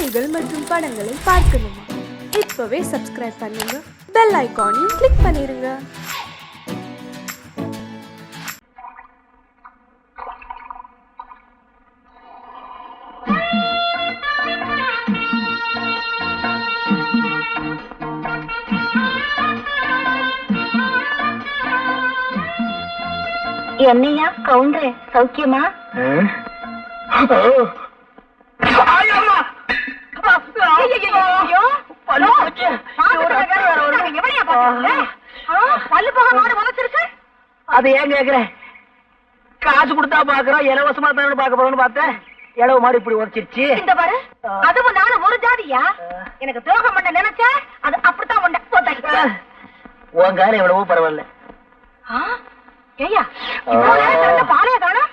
செய்திகள் மற்றும் படங்களை பார்க்கணுமா? இப்பவே சப்ஸ்கிரைப் பண்ணுங்க, பெல் ஐகானையும் கிளிக் பண்ணிருங்க. என்னையா கவுண்டர் சௌக்கியமா? அது ஏன் கேக்குற? காசு கொடுத்தா பாக்குறோம், இலவசமா தான் பாக்க போறோம்னு பார்த்தேன். இளவு மாடு இப்படி உரைச்சிருச்சு. இந்த பாரு, அதுவும் நானும் ஒரு ஜாதியா? எனக்கு துரோகம் பண்ண நினைச்ச அது அப்படித்தான் பண்ண. உன் காலம் எவ்வளவோ பரவாயில்ல. ஏய்யா, பாலைய காணோம்.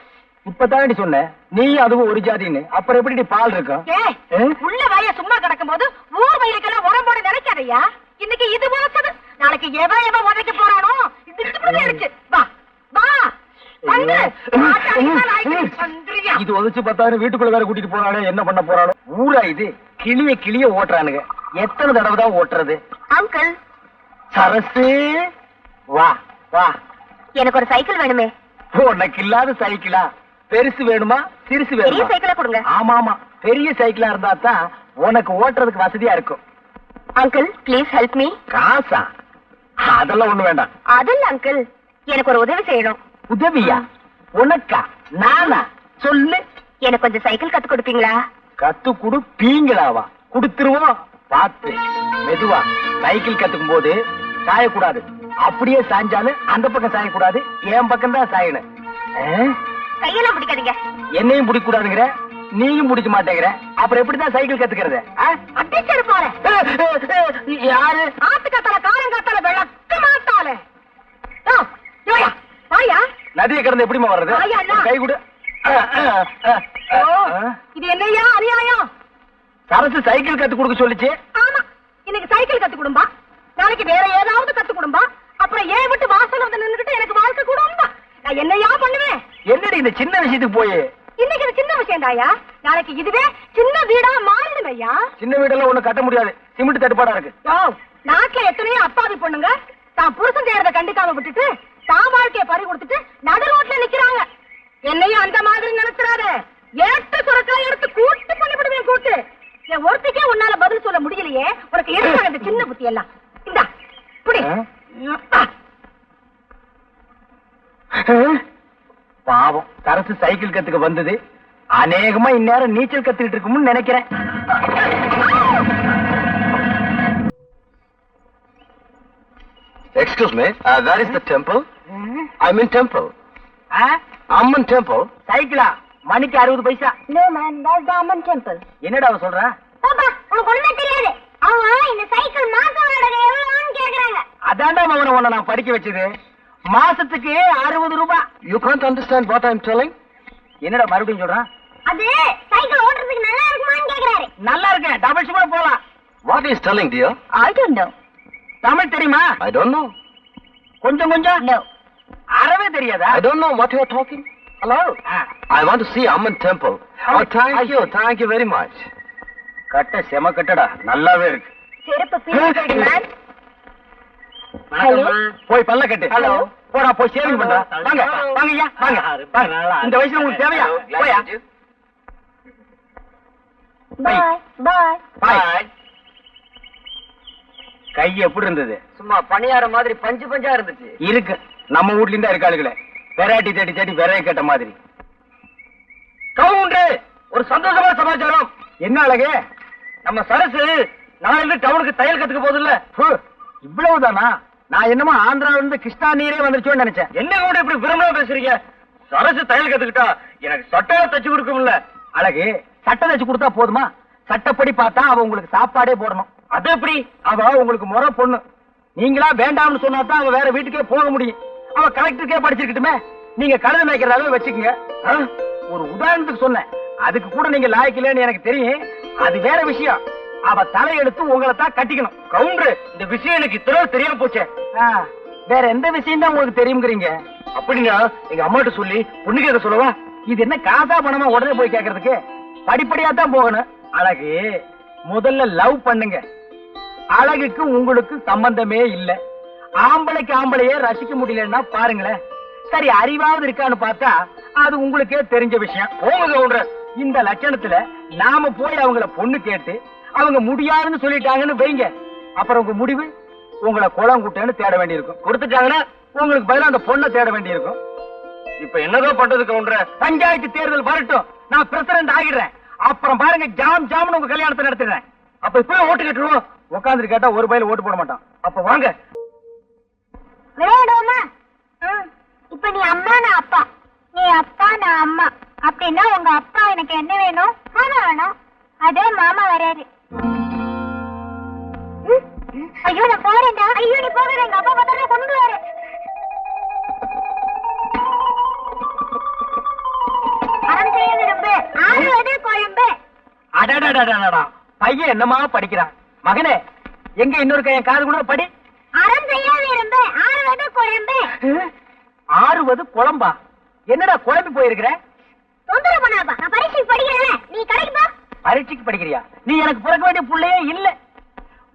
இப்பதானடி சொன்ன நீ அதுவும் ஒரு ஜாதின்னு, அப்புறம் எப்படி பால் இருக்கும்? உள்ள வாய சும்மா கிடக்கும் போது ஊர் வயலுக்கெல்லாம் உடம்போடு நினைக்காதையா. இன்னைக்கு இது உழைச்சது, நாளைக்கு எவன் எவன் உதைக்க போறானோ இது இருக்கு. வா வா இது உதச்சு பார்த்தாரு, வீட்டுக்குள்ள வேற கூட்டிட்டு போறானே, என்ன பண்ண போறானோ? ஊரா இது? கிளிய கிளிய ஓட்டுறானுங்க. எத்தனை தடவை தான் ஓட்டுறது? அங்கிள் சரசு, வா வா. எனக்கு ஒரு சைக்கிள் வேணுமே. உனக்கு இல்லாத சைக்கிளா? பெருசு வேணுமா சிறுசு பெரிய வேணுமா? சைக்கிளை கொடுங்க. ஆமா ஆமா, பெரிய சைக்கிளா இருந்தா தான் உனக்கு ஓட்டுறதுக்கு வசதியா இருக்கும். Uncle please help me. காசா? அதெல்லாம் ஒண்ணு வேண்டாம். அதில்ல அங்கிள், எனக்கு ஒரு உதவி செய்யணும். உதவியா? உனக்கா? நானா? சொல்லு. எனக்கு கொஞ்சம் சைக்கிள் கத்து கொடுப்பீங்களா? கத்து கொடுப்பீங்களாவா? கொடுத்துருவோம். பார்த்து மெதுவா. சைக்கிள் கத்துக்கும் போது சாயக்கூடாது. அப்படியே சாஞ்சாலும் அந்த பக்கம் சாயக்கூடாது, என் பக்கம் தான் சாயணும். கையெல்லாம் பிடிக்காதீங்க. என்னையும் பிடிக்க கூடாதுங்கிற, நீயும் பிடிக்க மாட்டேங்கிற, அப்புறம் எப்படிதான் சைக்கிள் கத்துக்கிறது? அடிச்சது போல. யாரு? ஆத்து கத்தால காரம் கத்தால விளக்க மாத்தால. வாயா. நதியை கடந்து எப்படிமா வர்றது? கை கொடு. இது என்னையா அநியாயம்? சரசு சைக்கிள் கத்து கொடுக்க சொல்லிச்சு. ஆமா, இன்னைக்கு சைக்கிள் கத்து கொடும்பா, நாளைக்கு வேற ஏதாவது கத்து கொடும்பா, அப்புறம் ஏன் விட்டு வாசல் வந்து நின்னுட்டு எனக்கு வாழ்க்கை கொடும்பா. நான் என்னையா பண்ணுவேன்? என்னடி இந்த சின்ன விஷயத்துக்கு போய்? இன்னைக்கு இது சின்ன விஷயம் தாயா, நாளைக்கு இதுவே சின்ன வீடா மாறிடுமையா. சின்ன வீடெல்லாம் ஒண்ணு கட்ட முடியாது, சிமெண்ட் தட்டுப்பாடா இருக்கு. நாட்டுல எத்தனையோ அப்பாவி பொண்ணுங்க தான் புருஷன் செய்யறத கண்டுக்காம விட்டுட்டு தான் வாழ்க்கைய பறி கொடுத்துட்டு நடு ரோட்ல நிக்கிறாங்க. என்னையும் அந்த மாதிரி நினைச்சிடாத. ஏட்டு சுரக்காய் எடுத்து கூட்டு பண்ணிவிடுவேன். கூட்டு என் ஒருத்திக்கே உன்னால பதில் சொல்ல முடியலையே, உனக்கு எதுக்காக இந்த சின்ன புத்தி எல்லாம்? இந்தா புடி. பாவம், சரசு சைக்கிள் கத்துக்க வந்தது அநேகமா இந்நேரம் நீச்சல் கத்துக்கிட்டு இருக்கும்னு நினைக்கிறேன். Excuse me, where is the temple? I'm in temple. Amman temple. சைக்கிளா? மணிக்கு 60 பைசா. No man, that's the Amman temple. என்னடா அவ சொல்றா? பாப்பா, உனக்கு ஒண்ணுமே தெரியாது. அவங்க இந்த சைக்கிள் மாச வாடகை எவ்வளவுன்னு கேக்குறாங்க. அதான்டா மவன உன்னை நான் படிக்க வச்சது. மாசத்துக்கு 60 ரூபாய். You can't understand what I'm telling? என்னடா மறுபடியும் சொல்றான்? அது சைக்கிள் ஓட்டுறதுக்கு நல்லா இருக்குமான்னு கேக்குறாரு. நல்லா இருக்கேன், டபுள்ஸ் கூட போலாம். What is telling, dear? I don't know. Tamil தெரியுமா? I don't know. கொஞ்சம் கொஞ்சம். No. அறவே தெரியாதா? I don't know what you are talking. Hello. I want to see Amman temple. Oh, thank you very much. கட்ட செம கட்டடா, நல்லாவே இருக்கு. செருப்பு பீஸ் மேன். ஹலோ. போய் பல்ல கட்டு. ஹலோ. போடா, போய் சேவிங் பண்றா. வாங்க வாங்க ஐயா, வாங்க. இந்த வயசுல உங்களுக்கு தேவையா? போயா. By by by. கை எப்படி இருந்தது? சும்மா பணியார மாதிரி பஞ்சு பஞ்சா இருந்துச்சு. இருக்கு, நம்ம வீட்ல இருந்தா இருக்காளுங்களே, வெரைட்டி தேடி தேடி விரைய கேட்ட மாதிரி. கவுண்டர், ஒரு சந்தோஷமான சமாச்சாரம். என்ன அழகு? நம்ம சரசு நாளைக்கு டவுனுக்கு தையல் கத்துக்க போதில்ல. இவ்வளவுதானா? நான் என்னமோ ஆந்திராவில இருந்து கிருஷ்ணா நீரே வந்துருச்சோன்னு நினைச்சேன். என்ன கூட இப்படி விரும்பமா பேசுறீங்க? சரசு தையல் கத்துக்கிட்டா எனக்கு சட்டையா தச்சு கொடுக்கும்ல. அழகு, சட்டை தச்சு கொடுத்தா போதுமா? சட்டப்படி பார்த்தா அவ உங்களுக்கு சாப்பாடே போடணும். அது எப்படி? அவ உங்களுக்கு முறை பொண்ணு. நீங்களா வேண்டாம்னு சொன்னா தான் அவ வேற வீட்டுக்கே போக முடியும். அவ கலெக்டருக்கே படிச்சிருக்கட்டுமே. நீங்க கழுத மேய்க்கிறதாவே வச்சுக்கோங்க. ஒரு உதாரணத்துக்கு சொன்னேன், அதுக்கு கூட நீங்க லாய்க்கலன்னு எனக்கு தெரியும். அது வேற விஷயம். அவ தலையெடுத்து உங்களை தான் கட்டிக்கணும். கவுண்டர், இந்த விஷயம் எனக்கு இத்தனை தெரியாம போச்சே. வேற எந்த விஷயம் தான் உங்களுக்கு தெரியுங்கிறீங்க? அப்படின்னா எங்க அம்மாட்ட சொல்லி பொண்ணுக்கு எதை சொல்லவா? இது என்ன காசா பணமா உடனே போய் கேட்கறதுக்கு? படிப்படியா தான் போகணும். அழகு, முதல்ல லவ் பண்ணுங்க. அழகுக்கு உங்களுக்கு சம்பந்தமே இல்ல. ஆம்பளைக்கு ஆம்பளையே ரசிக்க முடியலன்னா பாருங்களேன். சரி, அறிவாவது இருக்கான்னு பார்த்தா அது உங்களுக்கே தெரிஞ்ச விஷயம். போங்க கவுண்டர். இந்த லட்சணத்துல நாம போய் அவங்கள பொண்ணு கேட்டு அவங்க முடியாதுன்னு சொல்லிட்டாங்கன்னு வைங்க, அப்புறம் உங்க முடிவு உங்களை குளம் குட்டேன்னு தேட வேண்டியிருக்கும். கொடுத்துட்டாங்கன்னா உங்களுக்கு பதிலா அந்த பொண்ணை தேட வேண்டியிருக்கும். இப்ப என்னதான் பண்றது கவுண்டர்? பஞ்சாயத்து தேர்தல் வரட்டும், நான் பிரசிடண்ட் ஆகிடுறேன். அப்புறம் பாருங்க, ஜாம் ஜாம்னு உங்க கல்யாணத்தை நடத்துறேன். அப்ப இப்பவே ஓட்டு கேட்டுருவோம். உட்காந்துட்டு கேட்டா ஒரு பயில ஓட்டு போட மாட்டான். அப்ப வாங்க விளையாடுவோமா? இப்ப நீ அம்மா நான் அப்பா, நீ அப்பா நான் அம்மா. அப்படின்னா உங்க அப்பா எனக்கு என்ன வேணும்? மாமா வேணும். அதே மாமா வராரு. ஐயோ நான் போறேன்டா. ஐயோ நீ போகிற, எங்க அப்பா பார்த்தா கொண்டு வர. அறம் செய்ய விரும்பு, ஆறுவது குழம்பு. அடடடடடா, பையன் என்னமா படிக்கிறான். மகனே, எங்க இன்னொரு கையன் காது கூட படி. அறம் செய்ய விரும்பு, ஆறுவது குழம்பு. ஆறுவது குழம்பா? என்னடா குழம்பி போயிருக்கிற? தொந்தரவு பண்ணாதப்பா, நான் பரீட்சைக்கு படிக்கிறேன். நீ கடைக்கு போ. பரீட்சைக்கு படிக்கிறியா? நீ எனக்கு பிறக்க வேண்டிய புள்ளையே இல்ல.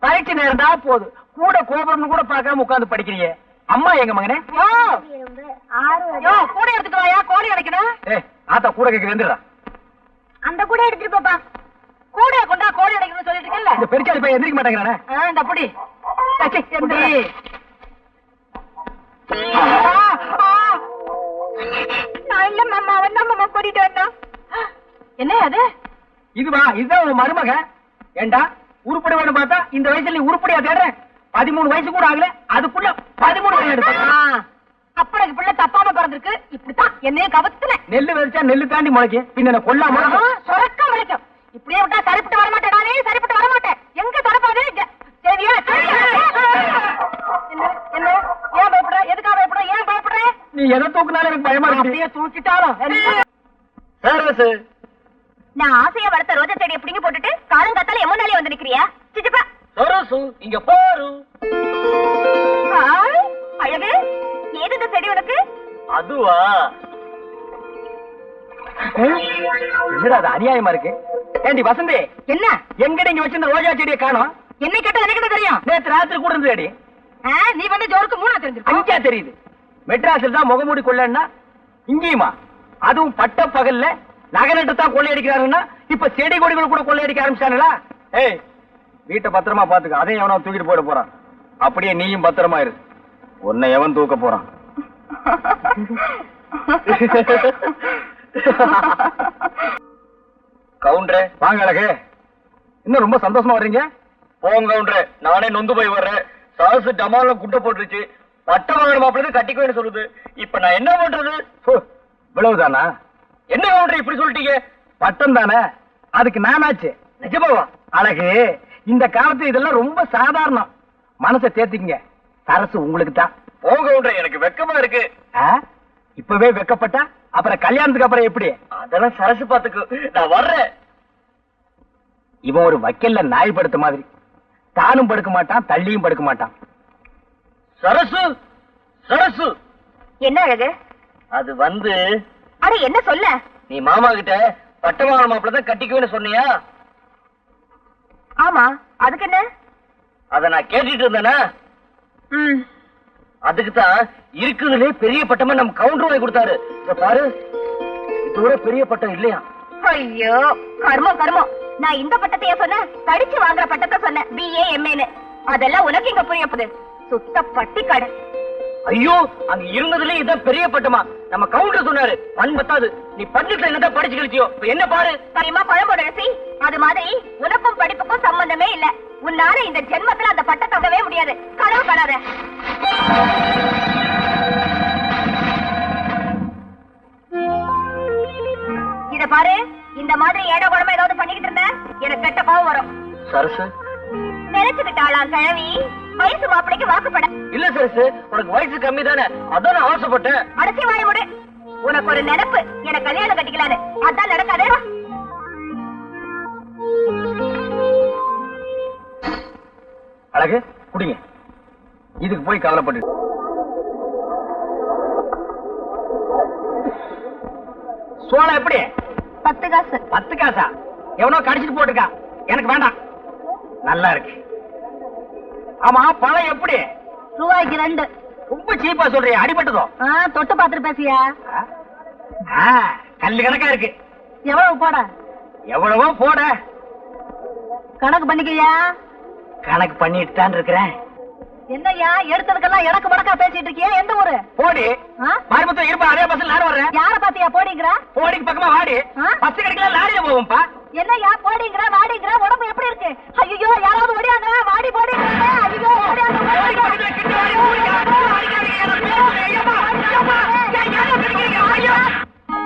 பரீட்சை நேரம் தான் போது, கூட கோபுரம்னு கூட பார்க்காம உட்கார்ந்து படிக்கிறியே. அம்மா எங்க மகனே? கூட எடுத்துட்டு வாயா, கோழி அடைக்கணும். ஆத்தா கூட கேட்க வந்துடுறா. அந்த கூட எடுத்துட்டு போப்பா. கூட கொண்டா கோழி அடைக்கணும்னு சொல்லிட்டு இருக்கல. இந்த பெருச்சாளி பையன் எந்திரிக்க மாட்டேங்கிறானே. இந்த புடி என்ன அது? இதுவா? இதுதான் உன் மருமக. ஏண்டா உருப்படி வேணும் பார்த்தா இந்த வயசுல நீ உருப்படியா தேடுற? 13 வயசு கூட ஆகல, அதுக்குள்ள 13 வயசு எடுத்த. அப்பனுக்கு பிள்ளை தப்பாம பிறந்திருக்கு. இப்படித்தான் என்னைய கவத்துல. நெல்லு வெறிச்சா நெல்லு தாண்டி முளைக்கும், பின்ன கொல்லாம சொரக்க முளைக்கும். இப்படியே விட்டா சரிப்பட்டு வரமாட்டேன். நானே சரிப்பட்டு வரமாட்டேன். எங்க தொடப்பாது? சரியா? என்ன என்ன? ஏன் பயப்படுற? எதுக்காக பயப்படுற? ஏன் பயப்படுற? நீ எதை தூக்குனாலும் எனக்கு பயமா இருக்கு. அப்படியே தூக்கிட்டாலும் நான் ஆசையா வளர்த்த ரோஜா செடியை பிடிங்கி போட்டுட்டு காலங்காத்தால எம்மனாலே வந்து நிக்கிறியா? சிச்சப்பா சரசு இங்க பாரு. ஹாய் அழகு, ஏது இந்த செடி உனக்கு? அதுவா? என்னடா அது அநியாயமா இருக்கு. ஏண்டி வசந்தி, என்ன எங்க நீங்க வச்சிருந்த ரோஜா செடியை காணோம்? என்னை கேட்டா எனக்கு என்ன தெரியும்? நேத்து ராத்திரி கூட இருந்தது. நீ வந்து ஜோருக்கு 3 தெரிஞ்சிருக்க. அஞ்சா தெரியுது. மெட்ராஸில் தான் முகமூடி கொள்ளன்னா இங்கேயுமா? அதுவும் பட்ட பகல்ல நகரட்டு தான் கொள்ளையடிக்கிறாருன்னா இப்ப செடி கொடிகள் கூட கொள்ளையடிக்க ஆரம்பிச்சாங்களா? ஏய், வீட்டை பத்திரமா பாத்துக்க. அதையும் எவனோ தூக்கிட்டு போயிட போறான். அப்படியே நீயும் பத்திரமா இரு. உன்னை எவன் தூக்க போறான்? கவுண்டரே வாங்க அழகு. இன்னும் ரொம்ப சந்தோஷமா வர்றீங்க. போங்க கவுண்டரே, நானே நொந்து போய் வர்றேன். சரசு டமால குட்டை போட்டுருச்சு. பட்ட வாங்கின மாப்பிள்ளை கட்டிக்குவேன்னு சொல்லுது. இப்ப நான் என்ன பண்றது? இவ்வளவுதானா? என்ன கவுண்டர் இப்படி சொல்லிட்டீங்க? பட்டம் தானே, அதுக்கு நானாச்சு. நிஜமாவா? அழகு, இந்த காலத்துல இதெல்லாம் ரொம்ப சாதாரணம். மனசை தேத்திக்கங்க. சரசு உங்களுக்கு தான். போங்க கவுண்டர், எனக்கு வெக்கமா இருக்கு. இப்பவே வெக்கப்பட்டா அப்புறம் கல்யாணத்துக்கு அப்புறம் எப்படி? அதெல்லாம் சரசு பாத்துக்கு. நான் வர்றேன். இவன் ஒரு வக்கல்ல நாய் படுத்த மாதிரி. தானும் படுக்க மாட்டான், தள்ளியும் படுக்க மாட்டான். சரசு சரசு என்ன அழகு? அது வந்து அட என்ன சொல்ல? நீ மாமா கிட்ட பட்ட வாங்கின மாப்பிள்ளை தான் கட்டிக்குவேன்னு சொன்னியா? ஆமா, அதுக்கு என்ன? அத நான் கேட்டுட்டு இருந்தேனா? அதுக்கு தான் இருக்குதுலே பெரிய பட்டமா நம்ம கவுண்டர் வாங்கி கொடுத்தாரு. இத பாரு, இதோட பெரிய பட்டம் இல்லையா? ஐயோ கர்மம் கர்மம். நான் இந்த பட்டத்தையே சொன்னேன், படிச்சு வாங்குற பட்டத்தை சொன்னேன். BA MA. அதெல்லாம் உனக்கு இங்க புரியப்படுது. சுத்த பட்டி கடை. ஐயோ, அங்க இருந்ததுல இதான் பெரிய பட்டமா? நம்ம கவுண்டர் சொன்னாரு. பண் பத்தாது, நீ பட்டத்துல என்னதான் படிச்சு கழிச்சியோ. இப்ப என்ன பாரு. சரிமா பழம்போட ரசி. அது மாதிரி உனக்கும் படிப்புக்கும் சம்பந்தமே இல்ல. உன்னால இந்த ஜென்மத்துல அந்த பட்டத்தை தொடவே முடியாது. கனவு காணாத. இத பாரு, இந்த மாதிரி ஏட குழம்பு ஏதாவது பண்ணிக்கிட்டு இருந்த எனக்கு கெட்ட கோவம் வரும். சரசு நினைச்சுக்கிட்டாளாம் கிழவி வயசு மாப்பிளைக்கு வாக்குப்பட. இல்ல சரசு, உனக்கு வயசு கம்மி தானே, அதான் நான் ஆசைப்பட்டேன். அடைச்சி வாய விடு. உனக்கு ஒரு நினைப்பு, எனக்கு கல்யாணம் கட்டிக்கலான்னு. அதான் நடக்காதே. அழகு, குடிங்க. இதுக்கு போய் கவலைப்பட்டு. சோளம் எப்படி? 10 காசு. 10 காசா? எவனோ கடிச்சிட்டு போட்டுக்கா. எனக்கு வேண்டாம். நல்லா இருக்கு. ஆமா, பழம் எப்படி? ரூபாய்க்கு 2. ரொம்ப சீப்பா சொல்றியா? அடிபட்டதோ? தொட்டு பாத்துட்டு பேசியா? கல்லு கணக்கா இருக்கு. எவ்வளவு போட? எவ்வளவோ போட. கணக்கு பண்ணிக்கையா? கணக்கு பண்ணிட்டு தான் இருக்கிறேன். என்னய்யா எடுத்ததுக்கெல்லாம் எனக்கு மடக்கா பேசிட்டு இருக்கியா? எந்த ஊரு? போடி. மாரிமுத்தம் இருப்பா, அதே பஸ்ல நானும் வர்றேன். யார பாத்தியா போடிங்கற? போடிக்கு பக்கமா வாடி. பஸ் கிடைக்கல, லாரியில போவோம்பா. என்னய்யா போடிங்கற வாடிங்கற? உடம்பு எப்படி இருக்கு? ஐயோ யாராவது ஓடியாங்க, வாடி போடிங்கற. ஐயோ ஓடியாங்க, ஓடியாங்க. கிட்ட வாடி ஓடியா.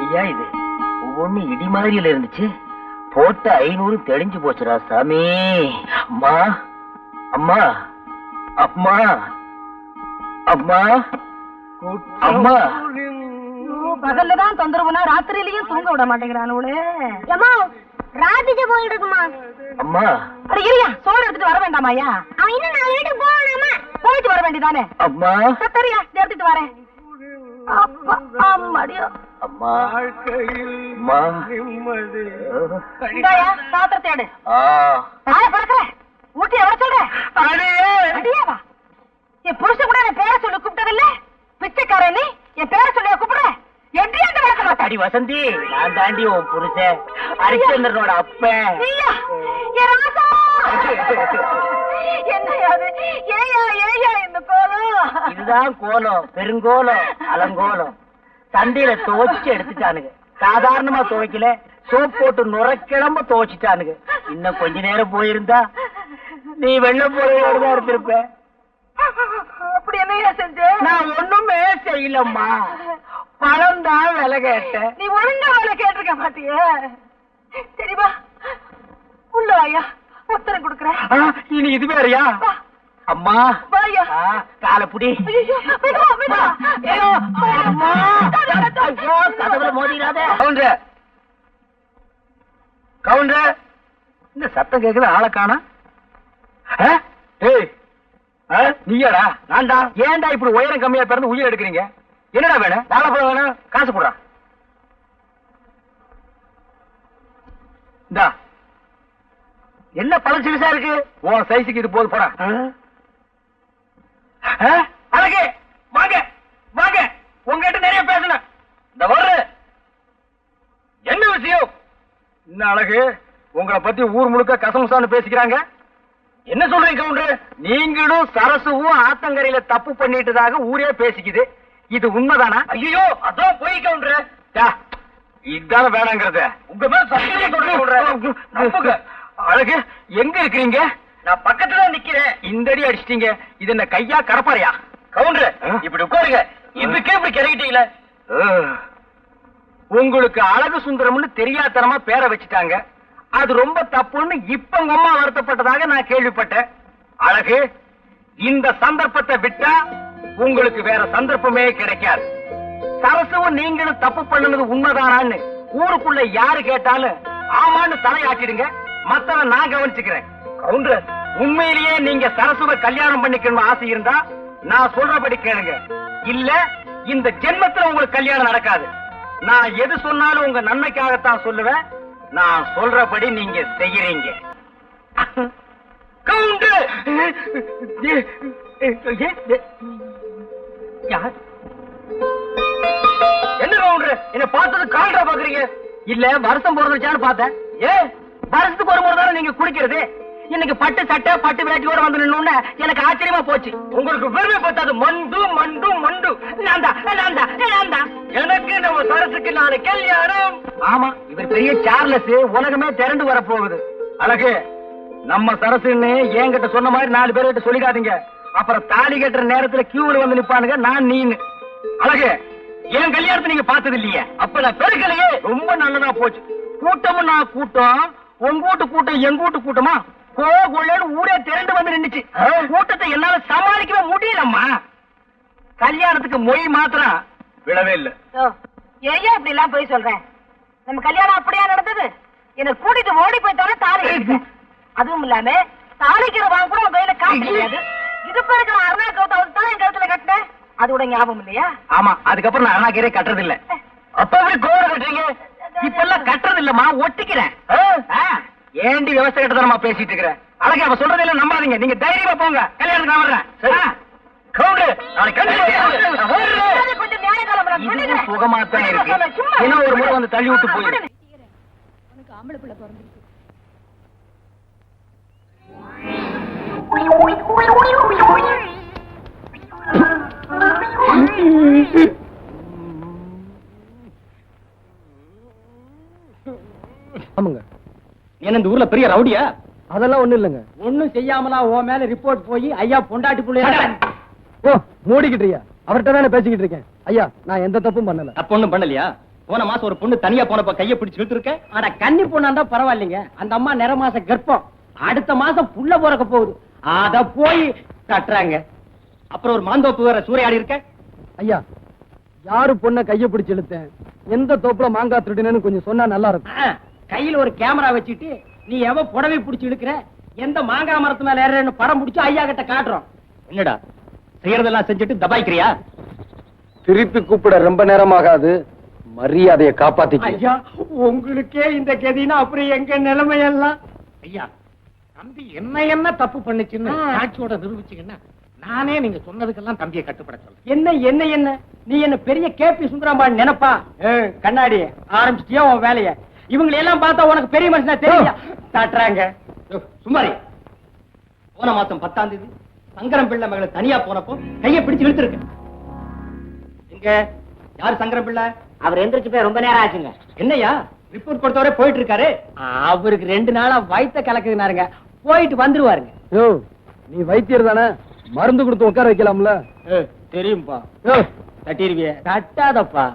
ஐயா, இது ஒவ்வொன்னு இடி மாதிரியில இருந்துச்சு. போட்ட 500 தெளிஞ்சு போச்சுடா சாமி. அம்மா அம்மா அம்மா அம்மா அம்மா. பகல்லதான் தொந்தரவுனா ராத்திரியிலயும் தூங்க விட மாட்டேங்கிறானே. ஏமா ராத்திரி போயிடுமா? அம்மா அட இல்லையா, சோறு எடுத்துட்டு வர வேண்டாமாயா? அவன் இன்னும் நான் வீட்டுக்கு போகணுமா? போயிட்டு வர வேண்டியதானே? அம்மா சரியா, எடுத்துட்டு வரேன். அப்பா அம்மாடியோ. அம்மா அம்மா. இந்தாயா பாத்திரத்தை எடு. தாய பழக்கிற ஊட்டி எவ்வளவு சொல்ற? அடியாவா? என் புருஷன் கூட என் பேரை சொல்லி கூப்பிட்டதில்ல. பிச்சைக்காரன் நீ என் பேரை சொல்லியா கூப்பிடுற? எப்படியா அந்த வழக்க மாட்டேன்? அடி வசந்தி, நான் தாண்டி உன் புருஷன் ஹரிச்சந்திரனோட அப்பன். நீயா? என் ராசா. என்னையாது? ஏயா ஏயா இந்த கோலம்? இதுதான் கோலம், பெருங்கோலம், அலங்கோலம். சந்தையில துவைச்சு எடுத்துட்டானுங்க. சாதாரணமா துவைக்கல, சோப் போட்டு நுரைக்கிழம்ப துவைச்சிட்டானுங்க. இன்னும் கொஞ்ச நேரம் போயிருந்தா நீ வெள்ளம் போறதோடுதான் இருந்திருப்ப. அப்படி என்னையா செஞ்ச? நான் ஒண்ணுமே செய்யலம்மா, பழம் தான் விலை கேட்டேன். நீ ஒழுங்கா வேலை கேட்டிருக்க மாட்டியே. சரிவா, உள்ள வாயா, உத்தரம் கொடுக்குறேன். இனி இது வேறையா? அம்மா வாயா. காலப்புடி. கதவுல மோதிராத. கவுண்டர் கவுண்டர், இந்த சத்தம் கேக்குது, ஆளை காணா. நீயாடா? நான்டா. ஏன்டா இப்படி உயரம் கம்மியா பிறந்து உயிர் எடுக்கிறீங்க? என்னடா வேணும்? வாழைப்பழம் வேணும், காசு போடுறா. இந்தா, என்ன பழம் சிறுசா இருக்கு? உன் சைஸுக்கு இது போது, போடா. அழகு, வாங்க வாங்க, உங்ககிட்ட நிறைய பேசணும். இந்த வர்ற என்ன விஷயம்? என்ன அழகு, உங்களை பத்தி ஊர் முழுக்க கசமுசான்னு பேசிக்கிறாங்க. என்ன சொல்றீங்க கவுண்டர்? நீங்களும் சரசுவும் ஆத்தங்கரையில தப்பு பண்ணிட்டதாக ஊரே பேசிக்குது. இது உண்மைதானா? ஐயோ, அதான் போய் கவுண்டர். இதுதான வேணாங்கிறத உங்க மேல சத்தியமா சொல்றேன். அழகு, எங்க இருக்கிறீங்க? நான் பக்கத்துல நிக்கிறேன். இந்த அடி அடிச்சிட்டீங்க. இது என்ன கையா கடப்பாறையா? கவுண்டர், இப்படி உட்காருங்க. இதுக்கே இப்படி கிறங்கிட்டீங்களே. உங்களுக்கு அழகு சுந்தரம்னு தெரியாதனமா பேரை வச்சுட்டாங்க. அது ரொம்ப தப்புன்னு இப்ப உங்க அம்மா வருத்தப்பட்டதாக நான் கேள்விப்பட்டேன். அழகு, இந்த சந்தர்ப்பத்தை விட்டா உங்களுக்கு வேற சந்தர்ப்பமே கிடைக்காது. சரசுவும் நீங்களும் தப்பு பண்ணுனது உண்மைதானான்னு ஊருக்குள்ள யாரு கேட்டாலும் ஆமான்னு தலையாட்டிடுங்க. மத்தவன் நான் கவனிச்சுக்கிறேன். கவுண்டர், உண்மையிலேயே நீங்க சரசுவை கல்யாணம் பண்ணிக்கணும் ஆசை இருந்தா நான் சொல்றபடி கேளுங்க. இல்ல இந்த ஜென்மத்துல உங்களுக்கு கல்யாணம் நடக்காது. நான் எது சொன்னாலும் உங்க நன்மைக்காகத்தான் சொல்லுவேன். நான் சொல்றபடி நீங்க செய்யறீங்க. கவுண்டர், என்ன கவுண்டர், என்ன பார்த்தது கால்ரா பாக்குறீங்க? இல்ல வருஷம் போறதுச்சான்னு பார்த்தேன். வருஷத்துக்கு ஒரு முறை தானே நீங்க குடிக்கிறது. இன்னைக்கு பட்டு சட்டை பட்டு வேட்டியோட வந்து நின்னு எனக்கு ஆச்சரியமா போச்சு. உங்களுக்கு பெருமை பார்த்தது மண்டு மண்டு மண்டு. எனக்கு நம்ம சரசுக்கு நாளை கல்யாணம். ஆமா, இவர் பெரிய சார்லஸ், உலகமே திரண்டு வர போகுது. அழகு, நம்ம சரசுன்னு என்கிட்ட சொன்ன மாதிரி 4 பேர்கிட்ட சொல்லிடாதீங்க. அப்புறம் தாலி கட்டுற நேரத்துல கியூல வந்து நிப்பானுங்க நான் நீன்னு. அழகு, என் கல்யாணத்தை நீங்க பார்த்தது இல்லையே. அப்ப நான் பெருக்கலையே. ரொம்ப நல்லதா போச்சு. கூட்டமும் நான் கூட்டம், உங்கூட்டு கூட்டம் எங்கூட்டு கூட்டமா கோகுள்ளன்னு ஊரே திரண்டு வந்து நின்னுச்சு. கூட்டத்தை என்னால சமாளிக்கவே முடியலம்மா. கல்யாணத்துக்கு மொய் மாத்திரம் விழவே இல்ல. ஏயா இப்படி எல்லாம் போய் சொல்றேன்? நம்ம கல்யாணம் அப்படியா நடந்தது? என்ன கூட்டிட்டு ஓடி போய்த்தானே தாலி கட்டிட்டேன். அதுவும் இல்லாம தாலிக்கிற வாங்க கூட உங்க கையில காசு கிடையாது. இது பிறகு அருணா கௌதம் தான் என் கழுத்துல கட்டினேன். அதோட ஞாபகம் இல்லையா? ஆமா, அதுக்கப்புறம் நான் அருணாக்கரே கட்டுறது இல்ல. அப்ப எப்படி கோவம் கட்டுறீங்க? இப்ப எல்லாம் கட்டுறது இல்லம்மா, ஒட்டிக்கிறேன். ஏண்டி விவசாய கிட்ட பேசிட்டு இருக்கிறேன். அழகா அவ சொல்றதெல்லாம் நம்பாதீங்க. நீங்க தைரியமா போங்க. கல்யாணத்துக்கு நான் வர்றேன். கவுண்டு கொஞ்சம் நியாயம் காலம் சுகமா தான் இருக்கு. இன்னும் ஒரு முறை வந்து தள்ளி விட்டு போயிரு. உனக்கு ஆம்பளை பிள்ளை பிறந்திருக்கு. ஆமாங்க. என்ன இந்த ஊர்ல பெரிய ரவுடியா? அதெல்லாம் ஒண்ணும் இல்லைங்க. ஒண்ணும் செய்யாமலா உன் மேல ரிப்போர்ட் போய் ஐயா பொண்டாட்டி புள்ளையா? ஓ, மூடிக்கிட்டியா? அவர்கிட்ட தானே பேசிக்கிட்டு இருக்கேன். ஐயா, நான் எந்த தப்பும் பண்ணல. அப்ப ஒண்ணும் பண்ணலையா? போன மாசம் ஒரு பொண்ணு தனியா போனப்ப கைய பிடிச்சு இழுத்து இருக்க. ஆனா கன்னி பொண்ணா இருந்தா பரவாயில்லைங்க. அந்த அம்மா நிற மாச கர்ப்பம். அடுத்த மாசம் புள்ள பிறக்க போகுது. அத போய் கட்டுறாங்க. அப்புறம் ஒரு மாந்தோப்பு வேற சூறையாடி இருக்க. ஐயா, யாரு பொண்ண கைய பிடிச்சு இழுத்தேன், எந்த தோப்புல மாங்காய் திருடினேன்னு கொஞ்சம் சொன்னா நல்லா இருக்கும். கையில ஒரு கேமரா வச்சுட்டு நீ எவ புடவை பிடிச்சு இழுக்கிற, எந்த மாங்காய் மரத்து மேல ஏறன்னு படம் பிடிச்சு ஐயா கிட்ட காட்டுறோம். என்னடா செய்யறதெல்லாம் செஞ்சுட்டு தபாய்க்கிறியா? திருப்பி கூப்பிட ரொம்ப நேரமாகாது. மரியாதையை காப்பாத்திக்க. ஐயா, உங்களுக்கே இந்த கதினா அப்புறம் எங்க நிலைமையெல்லாம். ஐயா, தம்பி என்ன தப்பு பண்ணுச்சுன்னு சாட்சியோட நிரூபிச்சீங்கன்னா நானே நீங்க சொன்னதுக்கெல்லாம் தம்பியை கட்டுப்பட சொல்றேன். என்ன நீ என்ன பெரிய கேபி சுந்தராம்பாள் நினைப்பா? கண்ணாடி ஆரம்பிச்சிட்டியா உன் வேலைய? இவங்களை எல்லாம் பார்த்தா உனக்கு பெரிய மனுஷனா தெரியா காட்டுறாங்க. சுமாரி போன மாசம் 10ஆம் தேதி சங்கரம் பிள்ளை மகளை தனியா போனப்போ கையை பிடிச்சு இழுத்துருக்கு. எங்க யாரு சங்கரம் பிள்ளை? அவர் எந்திரிச்சு போய் ரொம்ப நேரம் ஆச்சுங்க. என்னையா ரிப்போர்ட் கொடுத்தவரே போயிட்டு இருக்காரு. அவருக்கு 2 நாளா வயித்த கலக்குதுனாருங்க. போயிட்டு வந்துருவாருங்க. யோ, நீ வைத்தியர் தானே, மருந்து கொடுத்து உட்கார வைக்கலாம்ல? தெரியும்பா. தட்டிருவிய? தட்டாதப்பா.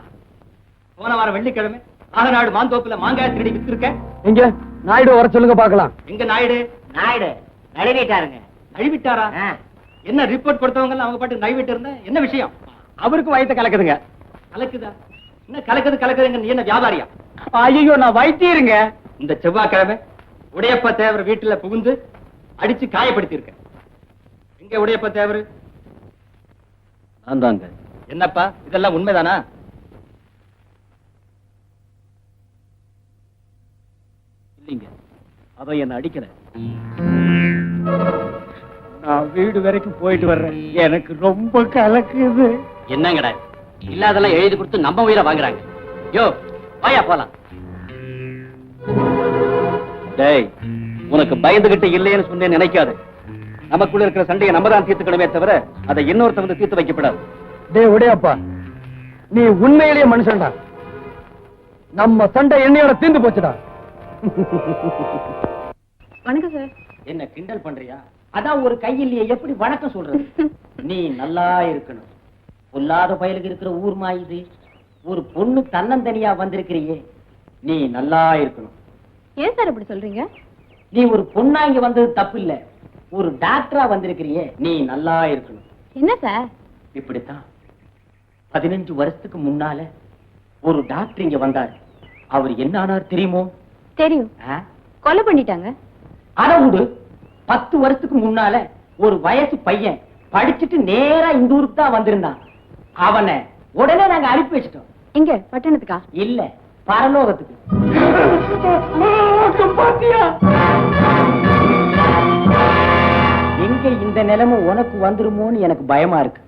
போன வாரம் வெள்ளிக்கிழமை ஆகநாடு மாந்தோப்புல மாங்காய் திருடி வித்திருக்க. எங்க நாயுடு வர சொல்லுங்க பாக்கலாம். எங்க நாயுடு? நாயுடு நழுவிட்டாருங்க. நழுவிட்டாரா? என்ன ரிப்போர்ட் கொடுத்தவங்க எல்லாம் அவங்க பாட்டு நழுவிட்டு இருந்தா என்ன விஷயம்? அவருக்கு வயித்த கலக்குதுங்க. கலக்குதா? என்ன கலக்குதுங்க? நீ என்ன வியாபாரியா? ஐயோ, நான் வைத்தியருங்க. இந்த செவ்வாய்க்கிழமை உடையப்ப தேவர் வீட்டுல புகுந்து அடிச்சு காயப்படுத்தி இருக்க. எங்க உடையப்ப தேவர்? நான் தாங்க. என்னப்பா இதெல்லாம் உண்மைதானா? இல்லைங்க, அவன் என்ன அடிக்கல. நான் வீடு வரைக்கும் போயிட்டு வர்றேன். எனக்கு ரொம்ப கலக்குது. என்னங்கடா இல்லாதெல்லாம் எழுதி கொடுத்து நம்ம உயிரை வாங்குறாங்க. யோ வாயா போலாம். டேய், உனக்கு பயந்துகிட்டு இல்லைன்னு சொன்னேன்னு நினைக்காது. நமக்குள்ள இருக்கிற சண்டையை நம்ம தான் தீர்த்துக்கணுமே தவிர அதை இன்னொருத்த வந்து தீர்த்து வைக்கப்படாது. டேய் உடையப்பா, நீ உண்மையிலேயே மனுஷன்டா. நம்ம சண்டை என்னையோட தீர்ந்து போச்சுடா. வணக்கம் சார். என்ன கிண்டல் பண்றியா? அதான் ஒரு கையிலேயே எப்படி வணக்கம் சொல்றது? நீ நல்லா இருக்கணும். பொல்லாத பயலுக்கு இருக்கிற ஊர்மா இது. ஒரு பொண்ணு தன்னந்தனியா வந்திருக்கிறியே, நீ நல்லா இருக்கணும். ஏன் சார் இப்படி சொல்றீங்க? நீ ஒரு பொண்ணா இங்க வந்தது தப்பு இல்ல. ஒரு டாக்டரா வந்திருக்கிறியே, நீ நல்லா இருக்கணும். என்ன சார்? இப்படித்தான் 15 வருஷத்துக்கு முன்னால ஒரு டாக்டர் இங்க வந்தார். அவர் என்ன ஆனார் தெரியுமோ? தெரியும். கொலை பண்ணிட்டாங்க. அத விடு. 10 வருஷத்துக்கு முன்னால ஒரு வயசு பையன் படிச்சுட்டு நேரா இந்த ஊருக்கு தான் வந்திருந்தான். அவனை உடனே நாங்க அனுப்பி வச்சிட்டோம். எங்க பட்டணத்துக்கா? இல்ல, பரலோகத்துக்கு. எங்க இந்த நிலைமை உனக்கு வந்துருமோன்னு எனக்கு பயமா இருக்கு.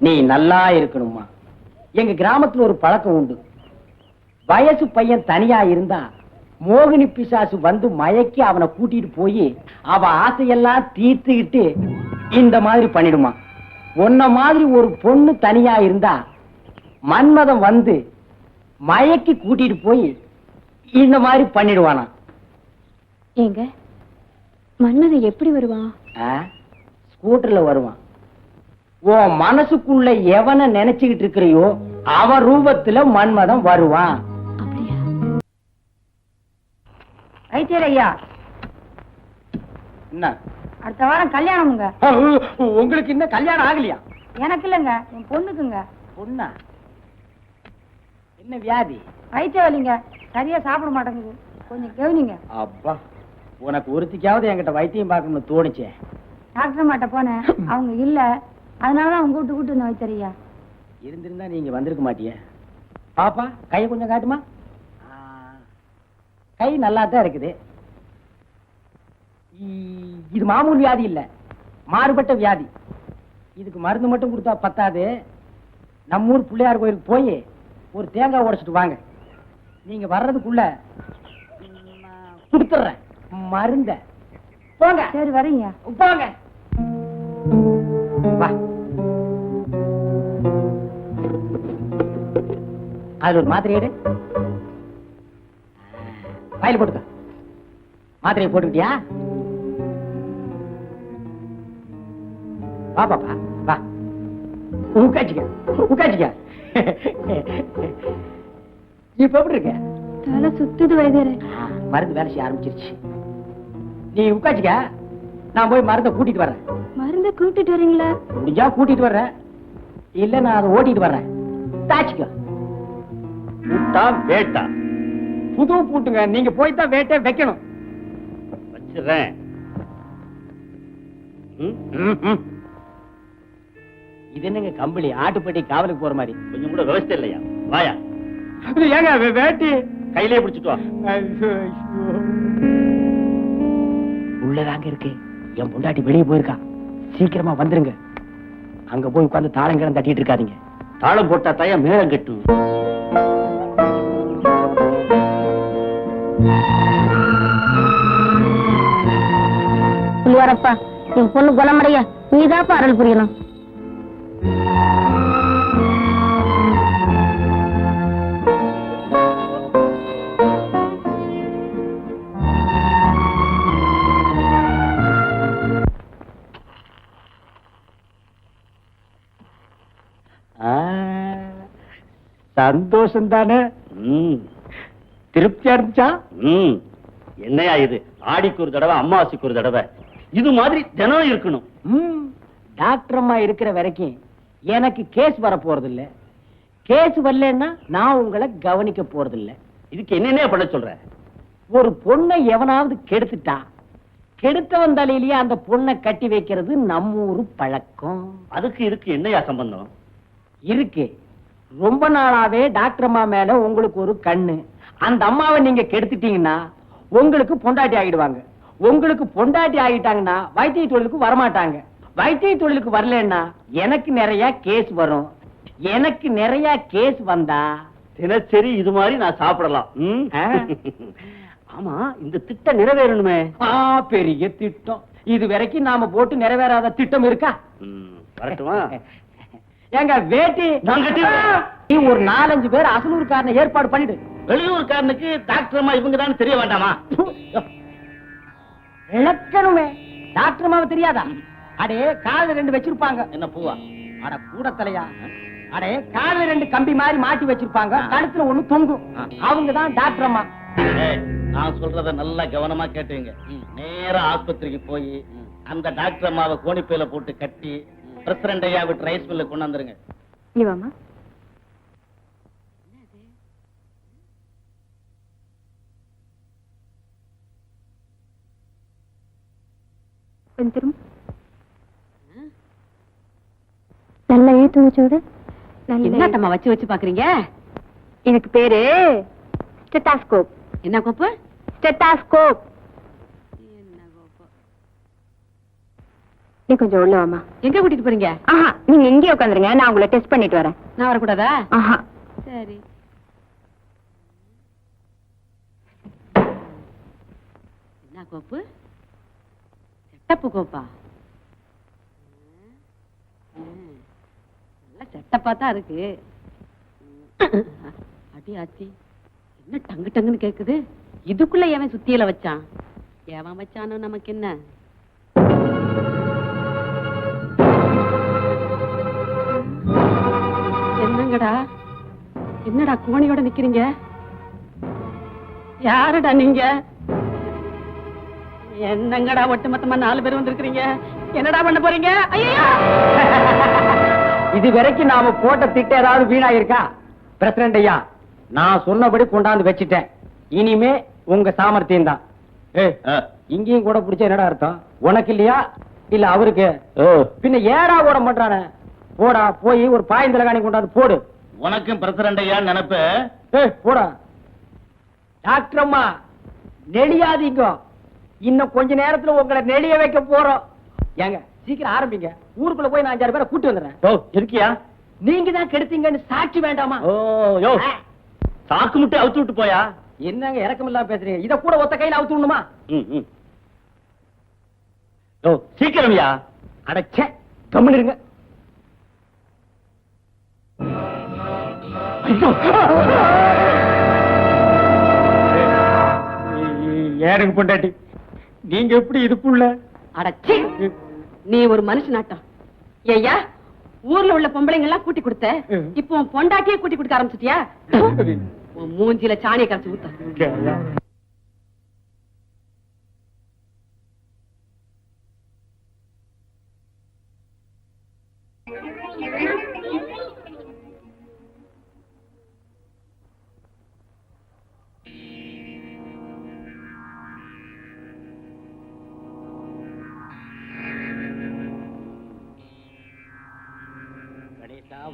நீ நல்லா இருக்கணுமா? எங்க கிராமத்துல ஒரு பழக்கம் உண்டு. வயசு பையன் தனியா இருந்தா மோகினி பிசாசு வந்து மயக்கி அவனை கூட்டிட்டு போய் அவ ஆசையெல்லாம் தீர்த்துக்கிட்டு இந்த மாதிரி பண்ணிடுமா. உன்ன மாதிரி ஒரு பொண்ணு தனியா இருந்தா மன்மதம் வந்து மயக்கி கூட்டிட்டு போய் இந்த மாதிரி பண்ணிடுவானா. ஏங்க மன்மதன் எப்படி வருவான்? ஸ்கூட்டர்ல வருவான். உன் மனசுக்குள்ள எவனை நினைச்சுக்கிட்டு இருக்கிறியோ அவன் ரூபத்துல மன்மதம் வருவான். அப்படியா? வைத்தியர் ஐயா, என்ன அடுத்த வாரம் கல்யாணமுங்க. உங்களுக்கு இன்னும் கல்யாணம் ஆகலையா? எனக்கு இல்லைங்க, என் பொண்ணுக்குங்க. பொண்ணா? என்ன வியாதி? வயிற்று வலிங்க, சரியா சாப்பிட மாட்டேங்குது, கொஞ்சம் கவனிங்க. அப்பா, உனக்கு ஒருத்திக்காவது என்கிட்ட வைத்தியம் பார்க்கணும்னு தோணுச்சே. டாக்டர் மாட்ட போனேன், அவங்க இல்ல, அதனாலதான் அவங்க கூட்டு இந்த வைத்தியர் ஐயா. இருந்திருந்தா நீங்க வந்திருக்க மாட்டிய. பாப்பா, கையை கொஞ்சம் காட்டுமா? கை நல்லா தான் இருக்குது. இது மாமூல் வியாதி இல்ல, மாறுபட்ட வியாதி. இதுக்கு மருந்து மட்டும் கொடுத்தா பத்தாது. நம்ம ஊர் பிள்ளையார் கோயிலுக்கு போய் ஒரு தேங்காய் உடைச்சிட்டு வாங்க. நீங்க வர்றதுக்குள்ள கொடுத்துறேன் மருந்த. போங்க. சரி வரீங்க. போங்க. வா. அது ஒரு மாத்திரை எடு. ஃபைல் போட்டுக்க. மாத்திரையை போட்டுக்கிட்டியா? வா பாப்பா வா. உட்காச்சிக்க உட்காச்சிக்க. இப்ப எப்படி இருக்க? தலை சுத்துது வைத்தியரே. மருந்து வேலை செய்ய ஆரம்பிச்சிருச்சு. நீ உட்காச்சிக்க, நான் போய் மருந்தை கூட்டிட்டு வர்றேன். மருந்த கூட்டிட்டு வரீங்களா? முடிஞ்சா கூட்டிட்டு வர்றேன், இல்ல நான் அதை ஓட்டிட்டு வர்றேன். தாச்சிக்க. பூட்டா வேட்டா? புது பூட்டுங்க, நீங்க போய் தான் வேட்டை வைக்கணும். வச்சிடுறேன். இது என்னங்க கம்பளி, ஆட்டுப்பட்டி காவலுக்கு போற மாதிரி. கொஞ்சம் கூட விவசாயம் இல்லையா? வாயா. ஏங்க வேட்டி கையிலே பிடிச்சிட்டு வா. உள்ளதாங்க இருக்கு. என் பொண்டாட்டி வெளியே போயிருக்கா. சீக்கிரமா வந்துருங்க. அங்க போய் உட்கார்ந்து தாளங்கிழம் தட்டிட்டு இருக்காதீங்க. தாளம் போட்டா தாயா மேளம் கட்டும். புள்ளியாரப்பா, என் பொண்ணு குணமடைய நீதாப்பா அருள் புரியணும். சந்தோஷம் தானே? திருப்தியா இருந்துச்சா? என்னையா இது? ஆடிக்கு ஒரு தடவை, அம்மாவாசைக்கு ஒரு தடவை, இது மாதிரி தினம் இருக்கணும். டாக்டர் அம்மா இருக்கிற வரைக்கும் எனக்கு கேஸ் வர போறது இல்ல. கேஸ் வரலன்னா நான் உங்களை கவனிக்க போறது இல்ல. இதுக்கு என்னென்ன பண்ண சொல்ற? ஒரு பொண்ணை எவனாவது கெடுத்துட்டா, கெடுத்தவன் தலையிலேயே அந்த பொண்ணை கட்டி வைக்கிறது நம்ம ஊரு பழக்கம். அதுக்கு இதுக்கு என்னையா சம்பந்தம்? இருக்கு. ரொம்ப நாளாவே டாக்டர் அம்மா மேல உங்களுக்கு ஒரு கண்ணு. அந்த அம்மாவை நீங்க கெடுத்துட்டீங்கன்னா உங்களுக்கு பொண்டாட்டி ஆகிடுவாங்க. உங்களுக்கு பொண்டாட்டி ஆகிட்டாங்கன்னா வைத்திய தொழிலுக்கு வரமாட்டாங்க. வைத்திய தொழிலுக்கு வரலன்னா எனக்கு நிறைய கேஸ் வரும். எனக்கு நிறைய கேஸ் வந்தா தினசரி இது மாதிரி நான் சாப்பிடலாம். ஆமா, இந்த திட்டம் நிறைவேறணுமே. பெரிய திட்டம். இது வரைக்கும் நாம போட்டு நிறைவேறாத திட்டம் இருக்கா? வரட்டுமா? எங்க வேட்டி நீ ஒரு 4-5 பேர் அசலூர்காரனை ஏற்பாடு பண்ணிடு. வெளியூர்காரனுக்கு டாக்டர் அம்மா இவங்க தான் தெரிய வேண்டாமா? இழக்கணுமே. டாக்டர் அம்மாவை தெரியாதா? அடே காது 2 வச்சிருப்பாங்க. என்ன பூவா? அட கூட தலையா. அடே காது 2 கம்பி மாதிரி மாட்டி வச்சிருப்பாங்க. கழுத்துல ஒண்ணு தொங்கும். அவங்கதான் டாக்டர் அம்மா. நான் சொல்றத நல்லா கவனமா கேட்டுங்க. நேரா ஆஸ்பத்திரிக்கு போய் அந்த டாக்டர் அம்மாவை கோணிப்பையில போட்டு கட்டி பிரசிடண்ட் ஐயா விட்டு ரைஸ் மில்ல கொண்டு வந்துருங்க. இவாமா நல்லா ஏத்து வச்சோட. என்னட்டமா வச்சு வச்சு பாக்குறீங்க? எனக்கு பேரு ஸ்டெத்தாஸ்கோப். என்ன கோப்பு? ஸ்டெத்தாஸ்கோப். நீ கொஞ்சம் உள்ள வாமா. எங்க கூட்டிட்டு போறீங்க? ஆஹா, நீங்க இங்கே உட்காந்துருங்க, நான் உங்களை டெஸ்ட் பண்ணிட்டு வரேன். நான் வரக்கூடாதா? ஆஹா. சரி. என்ன கோப்பு? செட்டப்பு கோப்பா? நல்ல செட்டப்பா தான் இருக்கு. அடி ஆச்சி, என்ன டங்கு டங்குன்னு கேக்குது? இதுக்குள்ள எவன் சுத்தியில வச்சான்? எவன் வச்சானோ நமக்கு என்ன? என்னங்கடா, என்னடா கோணியோட நிக்கிறீங்க? யாருடா நீங்க? என்னங்கடா ஒட்டுமொத்தமா 4 பேர் வந்திருக்கீங்க? என்னடா பண்ண போறீங்க? ஐயா, இது வரைக்கும் நாம போட்ட திட்டம் ஏதாவது வீணாயிருக்கா? பிரசிடண்ட் ஐயா, நான் சொன்னபடி கொண்டாந்து வச்சிட்டேன். இனிமே உங்க சாமர்த்தியம் தான். இங்கேயும் கூட பிடிச்ச என்னடா அர்த்தம்? உனக்கு இல்லையா இல்ல அவருக்கு? பின்ன ஏடா ஓட மாட்டானே. போடா, போய் ஒரு பாயந்தலகாணி கொண்டாந்து போடு. உனக்கும் பிரசிடண்ட் ஐயா நினைப்பு. போடா. டாக்டர் அம்மா நெளியாதீங்க. இன்னும் கொஞ்ச நேரத்துல உங்களை நெளிய வைக்க போறோம். ஏங்க சீக்கிரம் ஆரம்பிங்க. ஊருக்குள்ள போய் நான் 5 பேரை கூட்டி வந்துடுறேன். யோ இருக்கியா? நீங்க தான் கெடுத்தீங்கன்னு சாட்சி வேண்டாமா? ஓ யோ சாக்கு முட்டை அவுத்து விட்டு போயா. என்னங்க இறக்கம் இல்லாம பேசுறீங்க? இத கூட ஒத்த கையில அவுத்து விடணுமா? யோ சீக்கிரம்யா. அடச்சே கம்முன்னு இருங்க. ஏனுங்க பொண்டாட்டி, நீங்க எப்படி இதுக்குள்ள? அடச்சி, நீ ஒரு மனுஷனாட்டம். ஐயா, ஊர்ல உள்ள பொம்பளைங்க எல்லாம் கூட்டி கொடுத்த, இப்போ உன் பொண்டாட்டியே கூட்டி கொடுக்க ஆரம்பிச்சிட்டியா? உன் மூஞ்சில சாணியை கரைச்சு ஊத்த.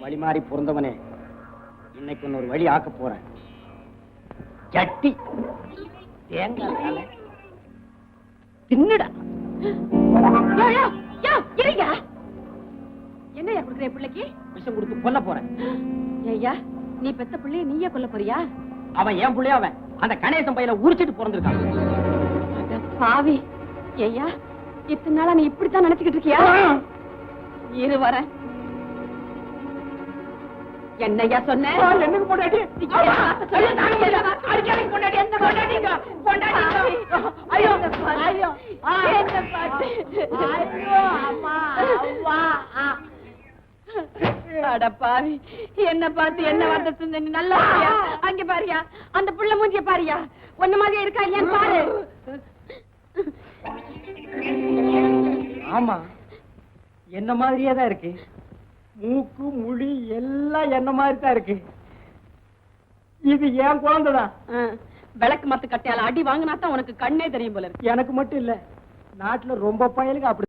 வழி மாறி பிறந்தவனே, இன்னைக்கு ஒரு வழி ஆக்க போறேன். சட்டி தேங்காய் தலை தின்னுடா. என்னையா கொடுக்குற பிள்ளைக்கு? விஷம் கொடுத்து கொல்ல போறேன். ஐயா, நீ பெத்த பிள்ளைய நீயே கொல்ல போறியா? அவன் ஏன் புள்ளைய? அவன் அந்த கணேசன் பையில உரிச்சிட்டு பிறந்திருக்கான். பாவி. ஐயா, இத்தனை நாளா நீ இப்படித்தான் நினைச்சுக்கிட்டு இருக்கியா? இரு வரேன். என்னையா சொன்ன? என்னங்க பொண்டாட்டி? அடப்பாவி, என்ன பார்த்து என்ன வார்த்தை சொன்ன? நீ நல்லா பாரியா? அங்க பாரியா, அந்த புள்ள மூஞ்சிய பாரியா, ஒன்ன மாதிரி இருக்கா இல்லையான்னு பாரு. ஆமா, என்ன மாதிரியே தான் இருக்கு. மூக்கு முடி எல்லாம் என்ன மாதிரி தான் இருக்கு. இது ஏன் குழந்தைதான். விளக்கு மத்து கட்டையால அடி வாங்கினா தான் உனக்கு கண்ணே தெரியும் போல இருக்கு. எனக்கு மட்டும் இல்ல, நாட்டுல ரொம்ப பயலுங்க அப்படி